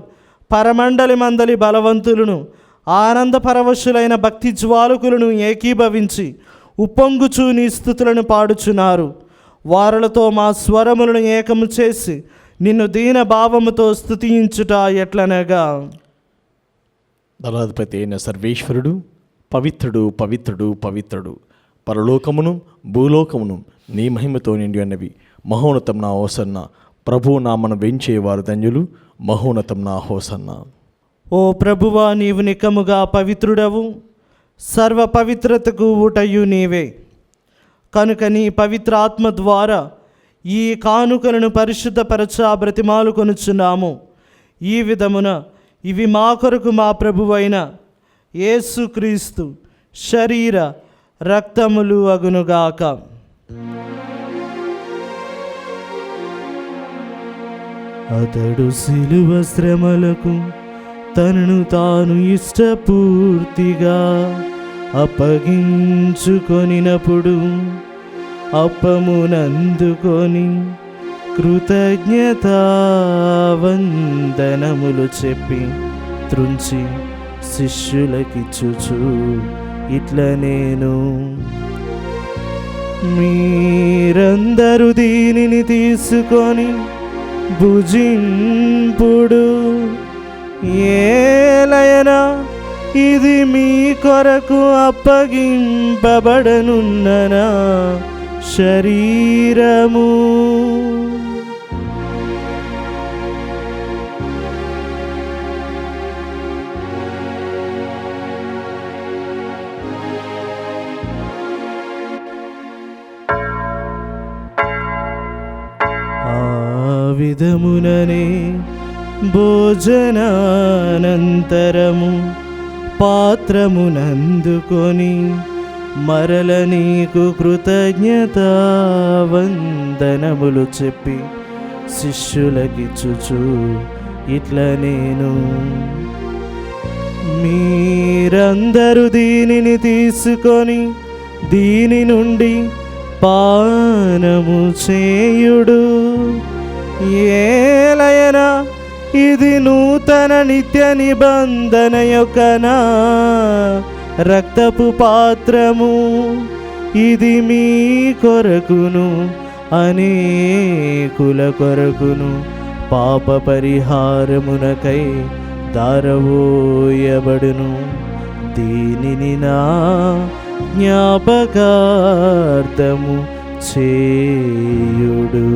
Speaker 2: పరమండలి మందలి బలవంతులను, ఆనంద పరవశులైన భక్తి జ్వాలకులను ఏకీభవించి ఉప్పొంగుచూ నీ స్థుతులను పాడుచున్నారు. వారలతో మా స్వరములను ఏకము చేసి నిన్ను దీన భావముతో స్తుతించుట ఎట్లనగా,
Speaker 1: దళాధిపతి అయిన సర్వేశ్వరుడు పవిత్రుడు, పవిత్రుడు, పవిత్రుడు. పరలోకమును భూలోకమును నీ మహిమతో నిండి ఉన్నవి. మహోన్నతం నా హోసన్న. ప్రభువు నామను వెంచేవారు ధన్యులు. మహోన్నతం నా హోసన్న.
Speaker 2: ఓ ప్రభువా, నీవు నికముగా పవిత్రుడవు, సర్వ పవిత్రతకు ఊటయు నీవే. కనుక నీ పవిత్ర ఆత్మ ద్వారా ఈ కానుకలను పరిశుద్ధపరచ బ్రతిమాలు కొనుచున్నాము. ఈ విధమున ఇవి మా కొరకు మా ప్రభువైన యేసుక్రీస్తు శరీర రక్తములు అగునుగాక. అతడు శిలువ శ్రమలకు తనను తాను ఇష్టపూర్తిగా అప్పగించుకొనినప్పుడు అప్పమునందుకొని కృతజ్ఞతావందనములు చెప్పి త్రుంచి శిష్యులకిచ్చుచు ఇట్ల నేను, మీరందరూ దీనిని తీసుకొని భుజింపుడు. ఏలయనా ఇది మీ కొరకు అప్పగింపబడనున్న నా శరీరము. ఆ విధముననే భోజనానంతరము పాత్రమునందుకొని మరల నీకు కృతజ్ఞతావందనములు చెప్పి శిష్యులకిచ్చుచు ఇట్ల నేను, మీరందరూ దీనిని తీసుకొని దీని నుండి పానము చేయుడు. ఏలయనా ఇది నూతన నిత్య నిబంధన యొక్క నా రక్తపు పాత్రము. ఇది మీ కొరకును అనేకుల కొరకును పాప పరిహారమునకై దారవోయబడును. దీనిని నా జ్ఞాపకార్థము చేయుడు.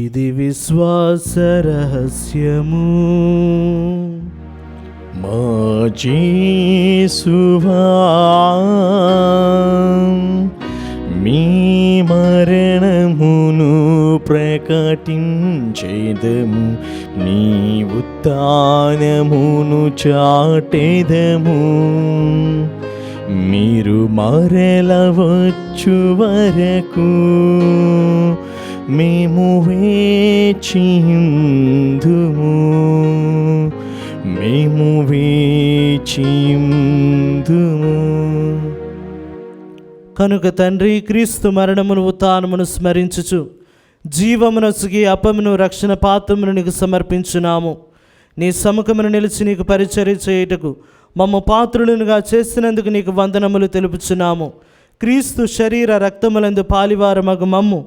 Speaker 2: ఇది విశ్వాస రహస్యము.
Speaker 1: మా యేసువా, మీ మరణమును ప్రకటించేదము, నీ ఉత్థానమును చాటెదము. మీరు మరల వచ్చు వరకు మేము వేచియుందుము, మేము వేచియుందుము.
Speaker 2: కనుక తండ్రి, క్రీస్తు మరణమును ఉత్థానమును స్మరించుచు జీవమునొసగి అప్పమును రక్షణ పాత్రమును నీకు సమర్పించున్నాము. నీ సముఖమును నిలిచి నీకు పరిచర్య చేయుటకు మమ్మ పాత్రులనుగా చేసినందుకు నీకు వందనములు తెలుపుచున్నాము. క్రీస్తు శరీర రక్తములందు పాలివారమగు మమ్ము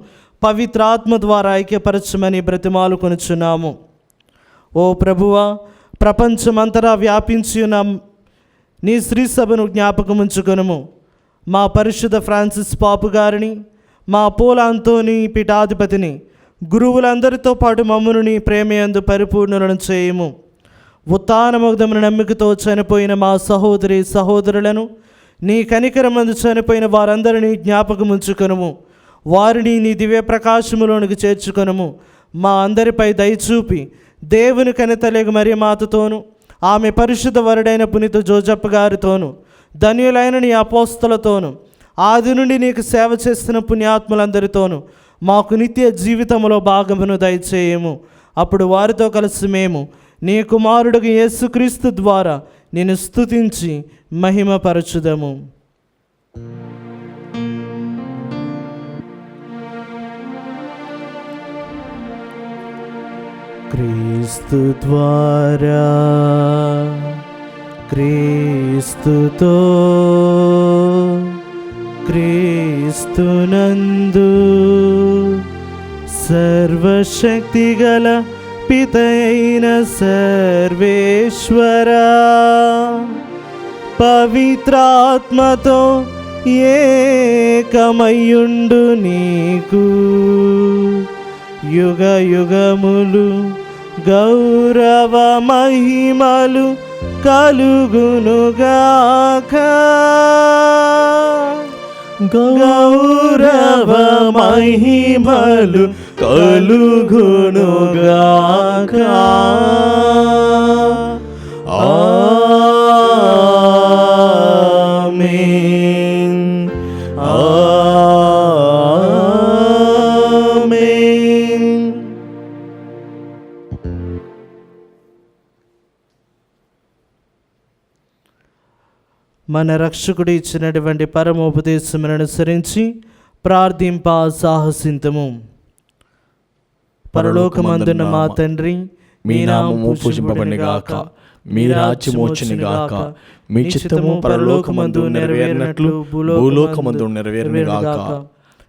Speaker 2: పవిత్రాత్మ ద్వారా ఐక్యపరచమని బ్రతిమాలు కొనుచున్నాము. ఓ ప్రభువా, ప్రపంచమంతటా వ్యాపించి ఉన్న నీ శ్రీ సభను జ్ఞాపకముంచుకొనుము. మా పరిశుద్ధ ఫ్రాన్సిస్ పాపు గారిని, మా పోల అంతోని పీఠాధిపతిని, గురువులందరితో పాటు మమ్మును నీ ప్రేమయందు పరిపూర్ణులను చేయము. ఉత్థానముగ్ధమున నమ్మికతో చనిపోయిన మా సహోదరి సహోదరులను, నీ కనికరమందు చనిపోయిన వారందరినీ జ్ఞాపకముంచుకొనుము. వారిని నీ దివ్య ప్రకాశములోనికి చేర్చుకొనుము. మా అందరిపై దయచూపి దేవుని కనితలేగు మరియమాతతోను, ఆమె పరిశుద్ధ వరుడైన పునీత జోజప్ప గారితోను, ధన్యులైన నీ అపోస్తలతోను, ఆది నుండి నీకు సేవ చేస్తున్న పుణ్యాత్ములందరితోనూ మాకు నిత్య జీవితంలో భాగమును దయచేయము. అప్పుడు వారితో కలిసి మేము నీ కుమారుడు యేసుక్రీస్తు ద్వారా నిన్ను స్తుతించి మహిమపరచుదము. క్రీస్తు ద్వారా, క్రీస్తుతో, క్రీస్తునందు సర్వశక్తిగల పితయైన సర్వేశ్వరా, పవిత్రాత్మతో ఏకమయ్యుండు నీకు యుగ యుగములు గౌరవ మహిమలు కలుగునుగాక.
Speaker 1: గౌరవ మహిమలు కలుగునుగాక. ఆమేన్, ఆమేన్.
Speaker 2: మన రక్షకుడు ఇచ్చినటువంటి పరమోపదేశమును అనుసరించి ప్రార్థింప సాహసింతము. పరలోకమందున్న మా తండ్రి,
Speaker 1: మీ నామము పూజింపబడుగాక, మీ రాజ్యము వచ్చునుగాక, మీ చిత్తము పరలోకమందు నెరవేరినట్లు భూలోకమందు నెరవేరునుగాక.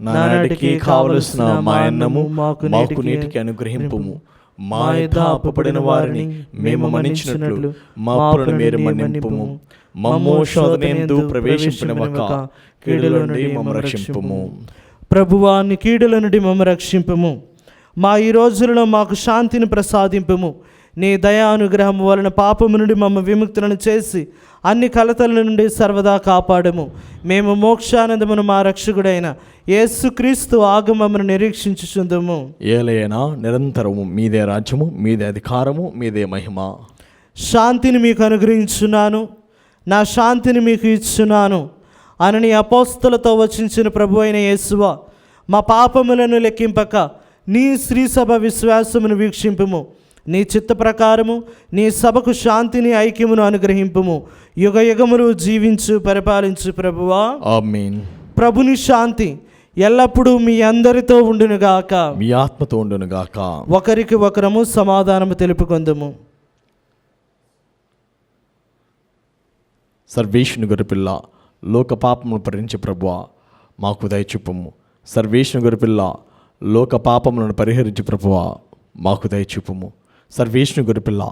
Speaker 1: నానాటికి కావలసిన మా అన్నము మాకు నీటికి అనుగ్రహింపుము. మా యొద్ద అప్పుపడిన వారిని మేము మన్నించినట్లు మా అప్పులను మీరు మన్నింపుము. మమ్ము శోధనయందు ప్రవేశింపనివ్వక కీడుల నుండి మమ్ము రక్షింపుము.
Speaker 2: ప్రభువా, నీ కీడుల నుండి మమ్ము రక్షింపుము. మా ఈ రోజులలో మాకు శాంతిని ప్రసాదింపుము. నీ దయానుగ్రహము వలన పాపము నుండి మమ్మ విముక్తులను చేసి అన్ని కలతల నుండి సర్వదా కాపాడము. మేము మోక్షానందమును మా రక్షకుడైన యేసుక్రీస్తు ఆగమమును నిరీక్షించుచుందుము.
Speaker 1: ఏలైనా నిరంతరము మీదే రాజ్యము, మీదే అధికారము, మీదే మహిమ.
Speaker 2: శాంతిని మీకు అనుగ్రహించున్నాను, నా శాంతిని మీకు ఇచ్చున్నాను అని నీ అపోస్తలతో వచించిన ప్రభు అయిన యేసువా, మా పాపములను లెక్కింపక నీ శ్రీ సభ విశ్వాసమును వీక్షింపుము. నీ చిత్త ప్రకారము నీ సభకు శాంతిని ఐక్యమును అనుగ్రహింపుము. యుగ యుగములు జీవించు పరిపాలించు ప్రభువా.
Speaker 1: ఆమేన్.
Speaker 2: ప్రభుని శాంతి ఎల్లప్పుడూ మీ అందరితో ఉండునుగాక,
Speaker 1: మీ ఆత్మతో ఉండునుగాక.
Speaker 2: ఒకరికి ఒకరము సమాధానము తెలుపుకొందుము.
Speaker 1: సర్వేశ్వరుని గొర్రెపిల్ల, లోక పాపమును పరిహరించే ప్రభువా, మాకు దయచూపుము. సర్వేశ్వరుని గొర్రెపిల్ల, లోక పాపములను పరిహరించే ప్రభువా, మాకు దయచూపుము. సర్వేశ్వరుని గొర్రెపిల్ల,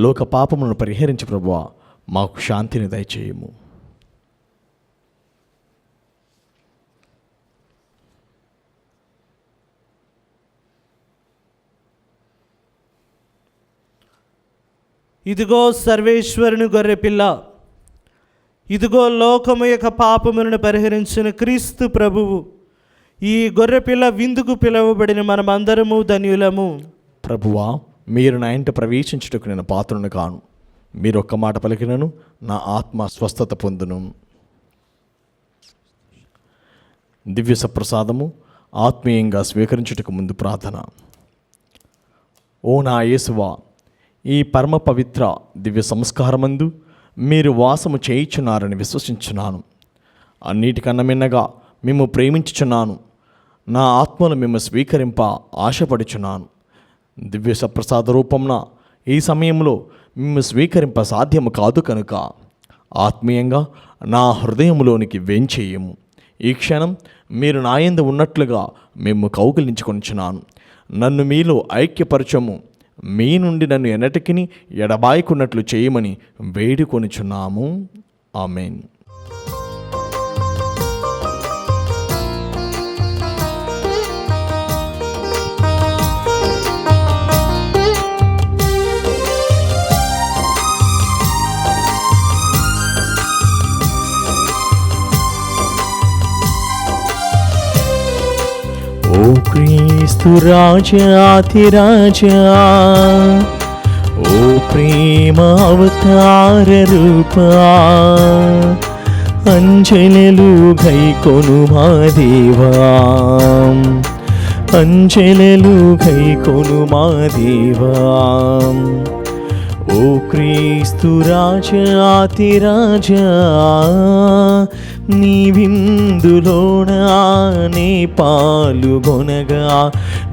Speaker 1: లోక పాపములను పరిహరించే ప్రభువా, మాకు శాంతిని దయచేయము.
Speaker 2: ఇదిగో సర్వేశ్వరుని గొర్రెపిల్ల, ఇదిగో లోకము యొక్క పాపములను పరిహరించిన క్రీస్తు ప్రభువు. ఈ గొర్రెపిల్ల విందుకు పిలువబడిన మనమందరము ధన్యులము.
Speaker 1: ప్రభువా, మీరు నా ఇంట ప్రవేశించుటకు నేను పాత్రను కాను. మీరు ఒక్క మాట పలికినను నా ఆత్మ స్వస్థత పొందును. దివ్య సప్రసాదము ఆత్మీయంగా స్వీకరించుటకు ముందు ప్రార్థన. ఓ నా యేసువా, ఈ పరమ పవిత్ర దివ్య సంస్కారమందు మీరు వాసము చేయుచున్నారని విశ్వసించున్నాను. అన్నిటికన్నా మిన్నగా మేము ప్రేమించుచున్నాను. నా ఆత్మను మేము స్వీకరింప ఆశపడుచున్నాను. దివ్య సప్రసాద రూపంన ఈ సమయంలో మేము స్వీకరింప సాధ్యము కాదు కనుక ఆత్మీయంగా నా హృదయంలోనికి వేంచేయము. ఈ క్షణం మీరు నాయందు ఉన్నట్లుగా మేము కౌగిలించుకొనిచున్నాను. నన్ను మీలో ఐక్యపరచము. మీ నుండి నన్ను ఎన్నటికిని ఎడబాయకున్నట్లు చేయమని వేడుకొనిచున్నాము. ఆమేన్. ఓ క్రీస్తు రాజాతిరాజా, ఓ ప్రేమ అవతార రూపా, అంజనలు గైకొను మా దేవా, అంజనలు గైకొను మా దేవా. ఓ క్రీస్తు రాజాతిరాజా, నీ విందులోన నే పాలుగొనగా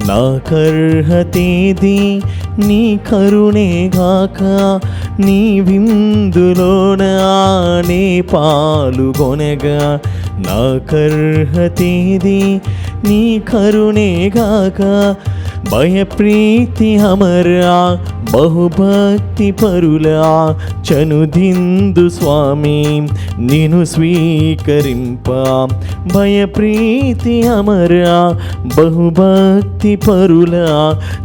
Speaker 1: నా కర్హతేది నీ కరుణేగాక. నీ విందులోన నే పాలుగొనగా నా కర్హతేది నీ కరుణేగాక. భయప్రీతి అమరా బహుభక్తి పరులా చనుదిందు స్వామి నిను స్వీకరింప. భయప్రీతి అమరా బహుభక్తి పరులా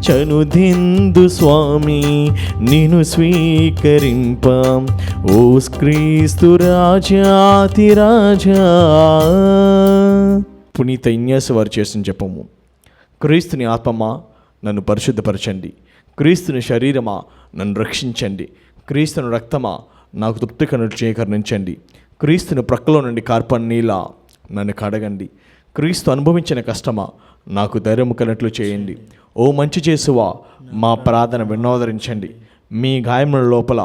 Speaker 1: చనుదిందు స్వామి నిను స్వీకరింప. ఓ క్రీస్తు రాజాతిరాజా. పునీత ఇన్యాసు వారు చేసిన జపము. క్రీస్తుని ఆత్మమా నన్ను పరిశుద్ధపరచండి. క్రీస్తుని శరీరమా నన్ను రక్షించండి. క్రీస్తుని రక్తమా నాకు తృప్తి కనులు చేకరించండి. క్రీస్తుని ప్రక్కలో నుండి కార్పణ నీలా నన్ను కడగండి. క్రీస్తు అనుభవించిన కష్టమా నాకు ధైర్యము కలట్లు చేయండి. ఓ మంచి చేసువా, మా ప్రార్థన వినోదరించండి. మీ గాయముల లోపల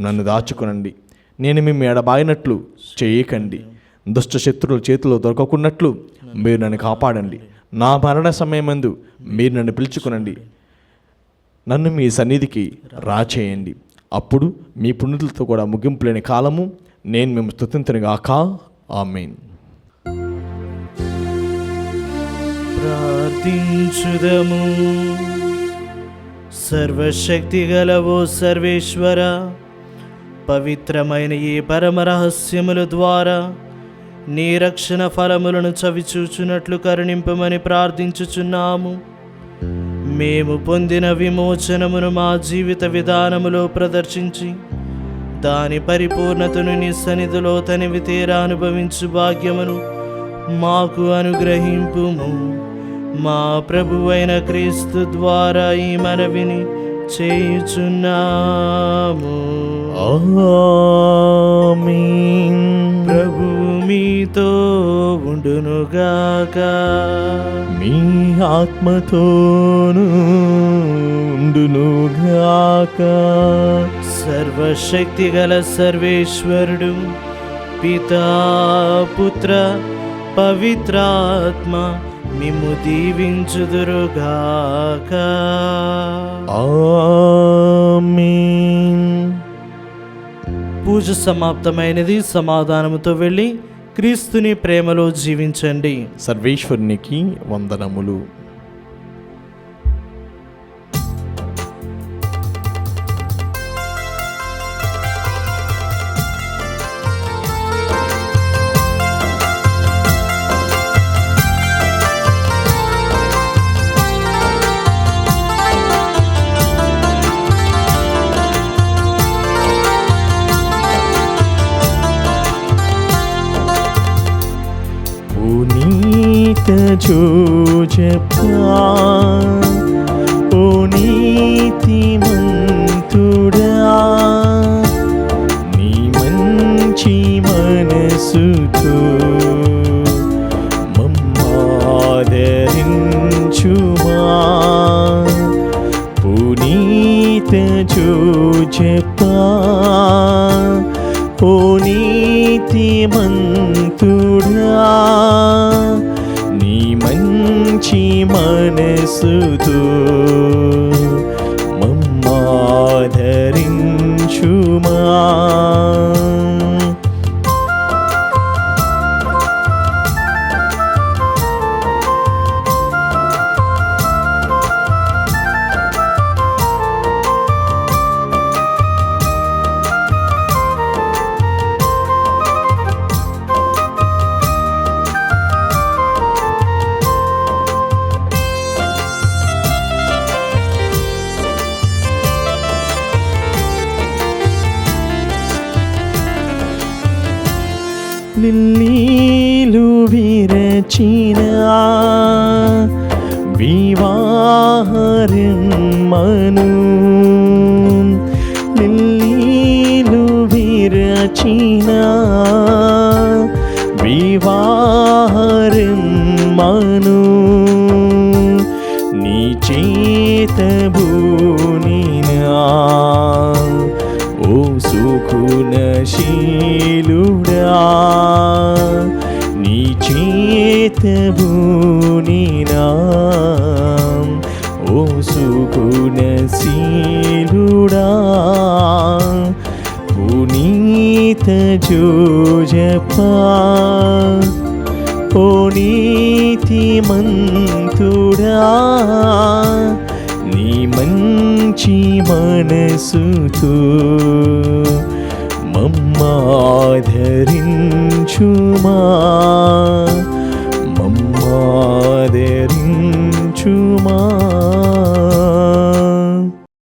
Speaker 1: నన్ను దాచుకునండి. నేను మేము ఎడబాయినట్లు చేయకండి. దుష్ట శత్రువుల చేతిలో దొరకకున్నట్లు మీరు నన్ను కాపాడండి. నా మరణ సమయమందు మీరు నన్ను పిలుచుకునండి. నన్ను మీ సన్నిధికి రాచేయండి. అప్పుడు మీ పుణ్యులతో కూడా ముగింపు లేని కాలము నేను మేము స్తుతింతునుగాక. ఆమేన్.
Speaker 2: ప్రార్థించుదము. సర్వశక్తి గలవో సర్వేశ్వర, పవిత్రమైన ఈ పరమ రహస్యముల ద్వారా నీ రక్షణ ఫలములను చవిచూచునట్లు కరుణింపమని ప్రార్థించుచున్నాము. మేము పొందిన విమోచనమును మా జీవిత విధానములో ప్రదర్శించి దాని పరిపూర్ణతను నీ సన్నిధిలో తనివి తీరా అనుభవించు భాగ్యమును మాకు అనుగ్రహింపుము. మా ప్రభువైన క్రీస్తు ద్వారా ఈ మనవిని చేయుచున్నాము.
Speaker 1: ఆమేన్.
Speaker 2: ప్రభు మీతో ఉండునుగాక.
Speaker 1: మీ ఆత్మతోను ఉండునుగాక.
Speaker 2: సర్వశక్తి గల సర్వేశ్వరుడు పితా పుత్ర పవిత్రాత్మ మిమ్ము దీవించుదురుగాక.
Speaker 1: ఆమేన్.
Speaker 2: పూజ సమాప్తమైనది. సమాధానముతో వెళ్ళి క్రీస్తుని ప్రేమలో జీవించండి.
Speaker 1: సర్వేశ్వరునికి వందనములు. జోజపా ఓ నీతిమంతుడా నీ మంచి మనసుతో మమ్మాదరించుమా పునీత జోజపా ఓ నీతిమంతుడా నీ మంచి మనసుతో మమ్మాదరించుమా. లిల్లీలు విరచిన వివాహరమ్మను లిల్లీలు విరచిన వివాహరమ్మను నీ చేత బూనినా ఓ సుకునశీలుడా నీ చేత బూనినా ఓ సుకునశీలుడా పునీత జోజపా ఓ నీతిమంతుడా నీ మంచి మనసుతో మమ్మాదరించుమా మమ్మాదరించుమా.